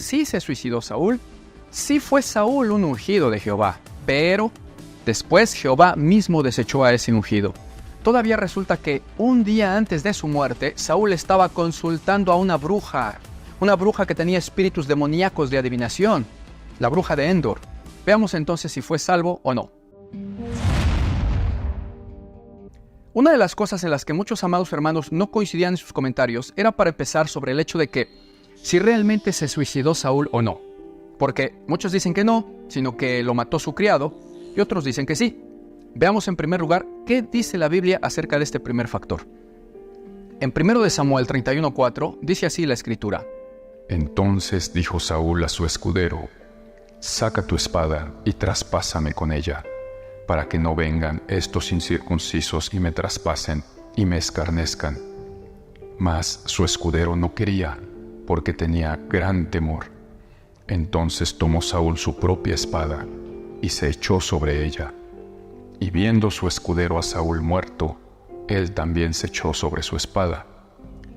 sí se suicidó Saúl, sí fue Saúl un ungido de Jehová, pero después Jehová mismo desechó a ese ungido. Todavía resulta que un día antes de su muerte, Saúl estaba consultando a una bruja que tenía espíritus demoníacos de adivinación, la bruja de Endor. Veamos entonces si fue salvo o no. Una de las cosas en las que muchos amados hermanos no coincidían en sus comentarios era para empezar sobre el hecho de que si realmente se suicidó Saúl o no. Porque muchos dicen que no, sino que lo mató su criado, y otros dicen que sí. Veamos en primer lugar qué dice la Biblia acerca de este primer factor. En 1 Samuel 31:4 dice así la Escritura. Entonces dijo Saúl a su escudero: saca tu espada y traspásame con ella, para que no vengan estos incircuncisos y me traspasen y me escarnezcan. Mas su escudero no quería, porque tenía gran temor. Entonces tomó Saúl su propia espada y se echó sobre ella. Y viendo su escudero a Saúl muerto, él también se echó sobre su espada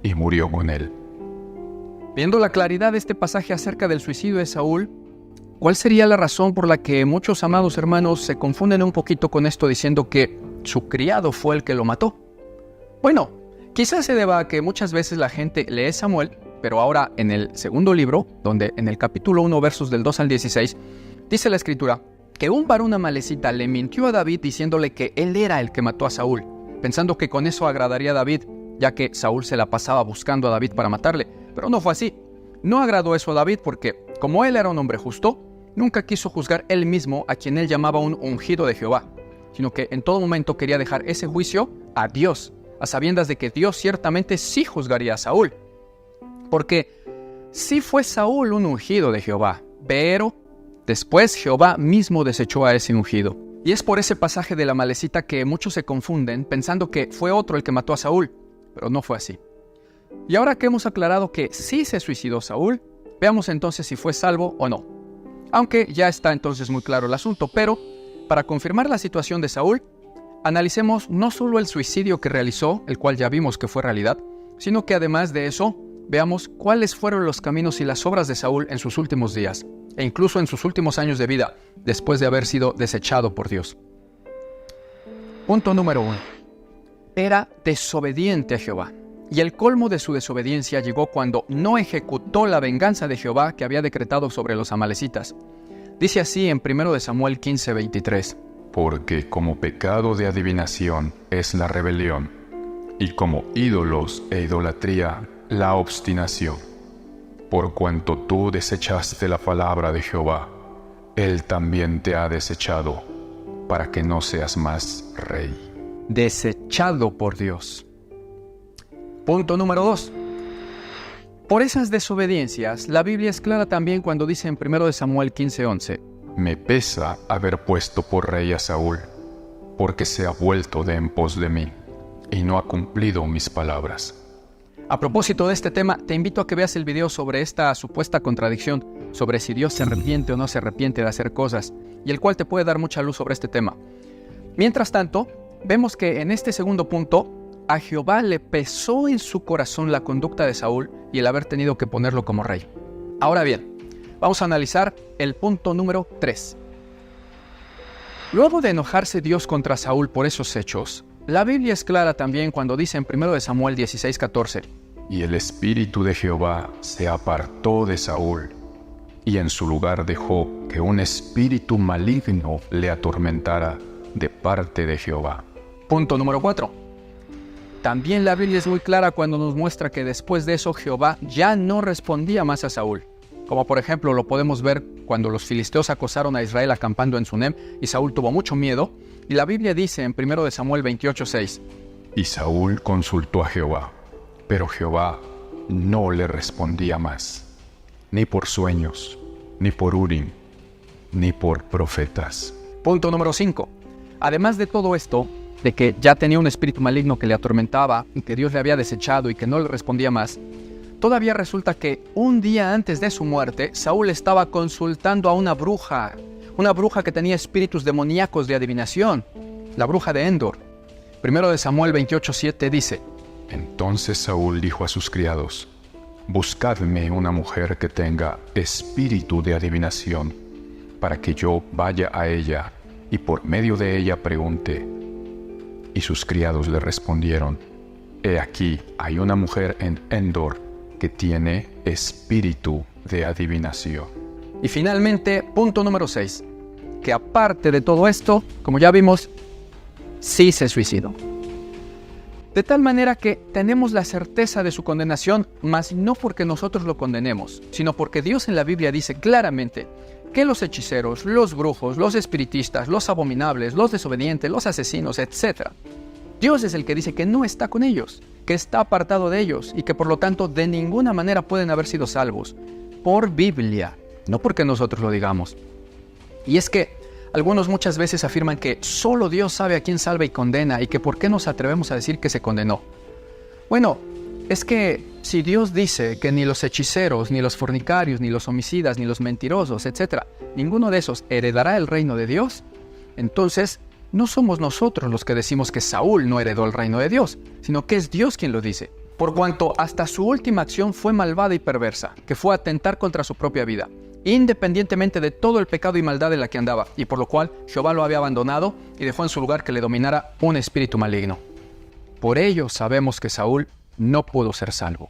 y murió con él. Viendo la claridad de este pasaje acerca del suicidio de Saúl, ¿cuál sería la razón por la que muchos amados hermanos se confunden un poquito con esto diciendo que su criado fue el que lo mató? Bueno, quizás se deba a que muchas veces la gente lee Samuel, pero ahora en el segundo libro, donde en el capítulo 1 versos del 2 al 16, dice la Escritura que un varón amalecita le mintió a David diciéndole que él era el que mató a Saúl, pensando que con eso agradaría a David, ya que Saúl se la pasaba buscando a David para matarle. Pero no fue así. No agradó eso a David porque, como él era un hombre justo, nunca quiso juzgar él mismo a quien él llamaba un ungido de Jehová, sino que en todo momento quería dejar ese juicio a Dios, a sabiendas de que Dios ciertamente sí juzgaría a Saúl. Porque sí fue Saúl un ungido de Jehová, pero después Jehová mismo desechó a ese ungido. Y es por ese pasaje de la amalecita que muchos se confunden pensando que fue otro el que mató a Saúl, pero no fue así. Y ahora que hemos aclarado que sí se suicidó Saúl, veamos entonces si fue salvo o no. Aunque ya está entonces muy claro el asunto, pero para confirmar la situación de Saúl, analicemos no solo el suicidio que realizó, el cual ya vimos que fue realidad, sino que además de eso, veamos cuáles fueron los caminos y las obras de Saúl en sus últimos días, e incluso en sus últimos años de vida, después de haber sido desechado por Dios. Punto número 1. Era desobediente a Jehová. Y el colmo de su desobediencia llegó cuando no ejecutó la venganza de Jehová que había decretado sobre los amalecitas. Dice así en 1 Samuel 15:23. Porque como pecado de adivinación es la rebelión, y como ídolos e idolatría la obstinación. Por cuanto tú desechaste la palabra de Jehová, Él también te ha desechado, para que no seas más rey. Desechado por Dios. Punto número 2. Por esas desobediencias, la Biblia es clara también cuando dice en 1 Samuel 15:11. Me pesa haber puesto por rey a Saúl, porque se ha vuelto de en pos de mí, y no ha cumplido mis palabras. A propósito de este tema, te invito a que veas el video sobre esta supuesta contradicción, sobre si Dios se arrepiente o no se arrepiente de hacer cosas, y el cual te puede dar mucha luz sobre este tema. Mientras tanto, vemos que en este segundo punto, a Jehová le pesó en su corazón la conducta de Saúl y el haber tenido que ponerlo como rey. Ahora bien, vamos a analizar el punto número 3. Luego de enojarse Dios contra Saúl por esos hechos, la Biblia es clara también cuando dice en 1 Samuel 16:14. Y el espíritu de Jehová se apartó de Saúl, y en su lugar dejó que un espíritu maligno le atormentara de parte de Jehová. Punto número 4. También la Biblia es muy clara cuando nos muestra que después de eso Jehová ya no respondía más a Saúl. Como por ejemplo lo podemos ver cuando los filisteos acosaron a Israel acampando en Sunem y Saúl tuvo mucho miedo. Y la Biblia dice en 1 Samuel 28:6. Y Saúl consultó a Jehová, pero Jehová no le respondía más, ni por sueños, ni por Urim, ni por profetas. Punto número 5. Además de todo esto, de que ya tenía un espíritu maligno que le atormentaba y que Dios le había desechado y que no le respondía más, todavía resulta que un día antes de su muerte, Saúl estaba consultando a una bruja que tenía espíritus demoníacos de adivinación, la bruja de Endor. 1 Samuel 28:7 dice: Entonces Saúl dijo a sus criados: buscadme una mujer que tenga espíritu de adivinación, para que yo vaya a ella y por medio de ella pregunte. Y sus criados le respondieron: He aquí, hay una mujer en Endor que tiene espíritu de adivinación. Y finalmente, punto número 6, que aparte de todo esto, como ya vimos, sí se suicidó. De tal manera que tenemos la certeza de su condenación, mas no porque nosotros lo condenemos, sino porque Dios en la Biblia dice claramente que los hechiceros, los brujos, los espiritistas, los abominables, los desobedientes, los asesinos, etc., Dios es el que dice que no está con ellos, que está apartado de ellos y que por lo tanto de ninguna manera pueden haber sido salvos. Por Biblia, no porque nosotros lo digamos. Y es que algunos muchas veces afirman que solo Dios sabe a quién salva y condena y que por qué nos atrevemos a decir que se condenó. Bueno, es que si Dios dice que ni los hechiceros, ni los fornicarios, ni los homicidas, ni los mentirosos, etc., ninguno de esos heredará el reino de Dios, entonces no somos nosotros los que decimos que Saúl no heredó el reino de Dios, sino que es Dios quien lo dice, por cuanto hasta su última acción fue malvada y perversa, que fue atentar contra su propia vida, independientemente de todo el pecado y maldad en la que andaba, y por lo cual Jehová lo había abandonado y dejó en su lugar que le dominara un espíritu maligno. Por ello sabemos que Saúl no pudo ser salvo.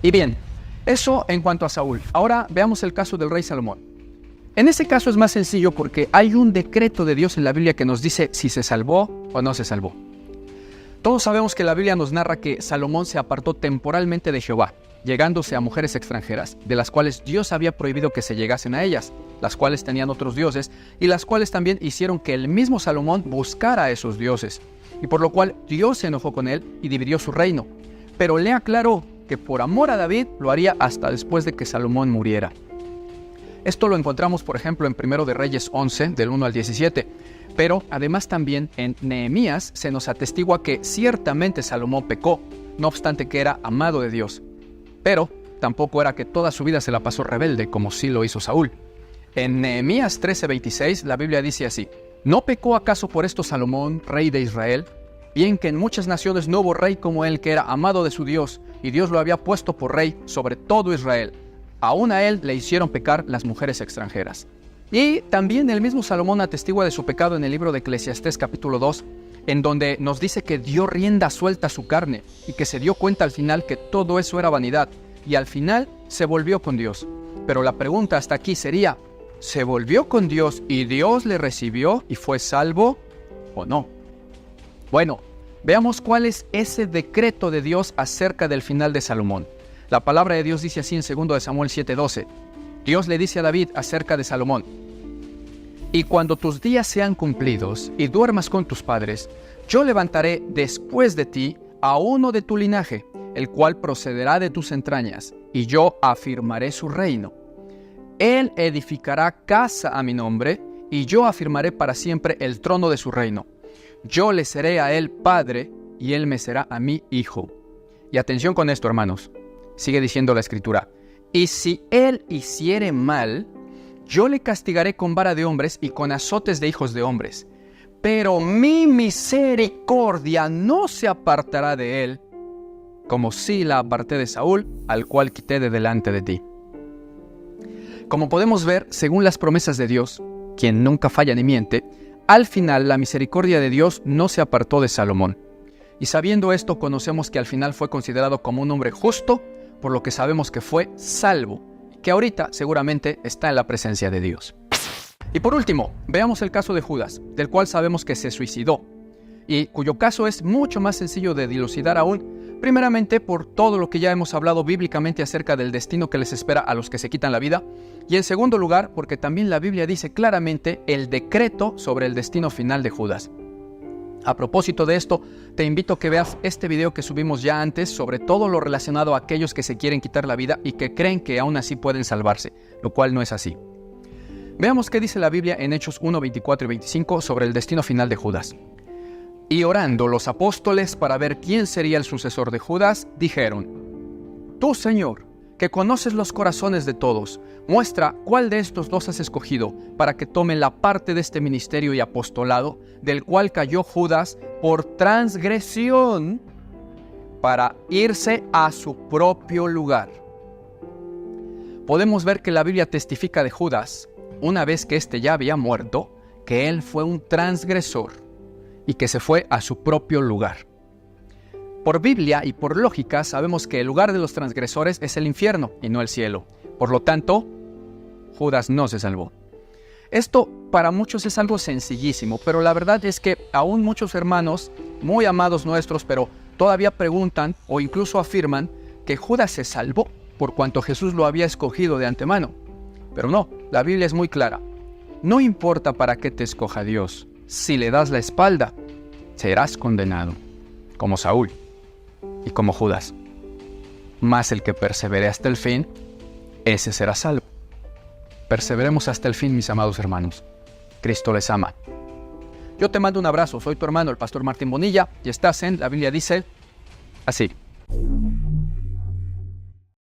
Y bien, eso en cuanto a Saúl. Ahora veamos el caso del rey Salomón. En ese caso es más sencillo porque hay un decreto de Dios en la Biblia que nos dice si se salvó o no se salvó. Todos sabemos que la Biblia nos narra que Salomón se apartó temporalmente de Jehová, llegándose a mujeres extranjeras, de las cuales Dios había prohibido que se llegasen a ellas, las cuales tenían otros dioses, y las cuales también hicieron que el mismo Salomón buscara a esos dioses, y por lo cual Dios se enojó con él y dividió su reino. Pero le aclaró que por amor a David lo haría hasta después de que Salomón muriera. Esto lo encontramos, por ejemplo, en 1 de Reyes 11, del 1 al 17. Pero además también en Nehemías se nos atestigua que ciertamente Salomón pecó, no obstante que era amado de Dios. Pero tampoco era que toda su vida se la pasó rebelde, como sí lo hizo Saúl. En Nehemías 13:26 la Biblia dice así: ¿No pecó acaso por esto Salomón, rey de Israel? Bien que en muchas naciones no hubo rey como él, que era amado de su Dios, y Dios lo había puesto por rey sobre todo Israel. Aún a él le hicieron pecar las mujeres extranjeras. Y también el mismo Salomón atestigua de su pecado en el libro de Eclesiastés capítulo 2, en donde nos dice que dio rienda suelta a su carne y que se dio cuenta al final que todo eso era vanidad, y al final se volvió con Dios. Pero la pregunta hasta aquí sería: ¿se volvió con Dios y Dios le recibió y fue salvo o no? Bueno, veamos cuál es ese decreto de Dios acerca del final de Salomón. La palabra de Dios dice así en 2 de Samuel 7:12. Dios le dice a David acerca de Salomón: Y cuando tus días sean cumplidos y duermas con tus padres, yo levantaré después de ti a uno de tu linaje, el cual procederá de tus entrañas, y yo afirmaré su reino. Él edificará casa a mi nombre, y yo afirmaré para siempre el trono de su reino. Yo le seré a él padre, y él me será a mí hijo. Y atención con esto, hermanos. Sigue diciendo la Escritura: Y si él hiciere mal, yo le castigaré con vara de hombres y con azotes de hijos de hombres. Pero mi misericordia no se apartará de él, como si la aparté de Saúl, al cual quité de delante de ti. Como podemos ver, según las promesas de Dios, quien nunca falla ni miente, al final la misericordia de Dios no se apartó de Salomón. Y sabiendo esto, conocemos que al final fue considerado como un hombre justo, por lo que sabemos que fue salvo, que ahorita seguramente está en la presencia de Dios. Y por último, veamos el caso de Judas, del cual sabemos que se suicidó, y cuyo caso es mucho más sencillo de dilucidar aún, primeramente por todo lo que ya hemos hablado bíblicamente acerca del destino que les espera a los que se quitan la vida, y en segundo lugar porque también la Biblia dice claramente el decreto sobre el destino final de Judas. A propósito de esto, te invito a que veas este video que subimos ya antes sobre todo lo relacionado a aquellos que se quieren quitar la vida y que creen que aún así pueden salvarse, lo cual no es así. Veamos qué dice la Biblia en Hechos 1, 24 y 25 sobre el destino final de Judas. Y orando los apóstoles para ver quién sería el sucesor de Judas, dijeron: Tú, Señor, que conoces los corazones de todos, muestra cuál de estos dos has escogido para que tome la parte de este ministerio y apostolado, del cual cayó Judas por transgresión, para irse a su propio lugar. Podemos ver que la Biblia testifica de Judas, una vez que éste ya había muerto, que él fue un transgresor y que se fue a su propio lugar. Por Biblia y por lógica sabemos que el lugar de los transgresores es el infierno y no el cielo. Por lo tanto, Judas no se salvó. Esto para muchos es algo sencillísimo, pero la verdad es que aún muchos hermanos, muy amados nuestros, pero todavía preguntan o incluso afirman que Judas se salvó por cuanto Jesús lo había escogido de antemano. Pero no, la Biblia es muy clara. No importa para qué te escoja Dios, si le das la espalda, serás condenado, como Saúl y como Judas. Mas el que persevere hasta el fin, ese será salvo. Perseveremos hasta el fin, mis amados hermanos. Cristo les ama. Yo te mando un abrazo, soy tu hermano, el pastor Martín Bonilla, y estás en La Biblia Dice así.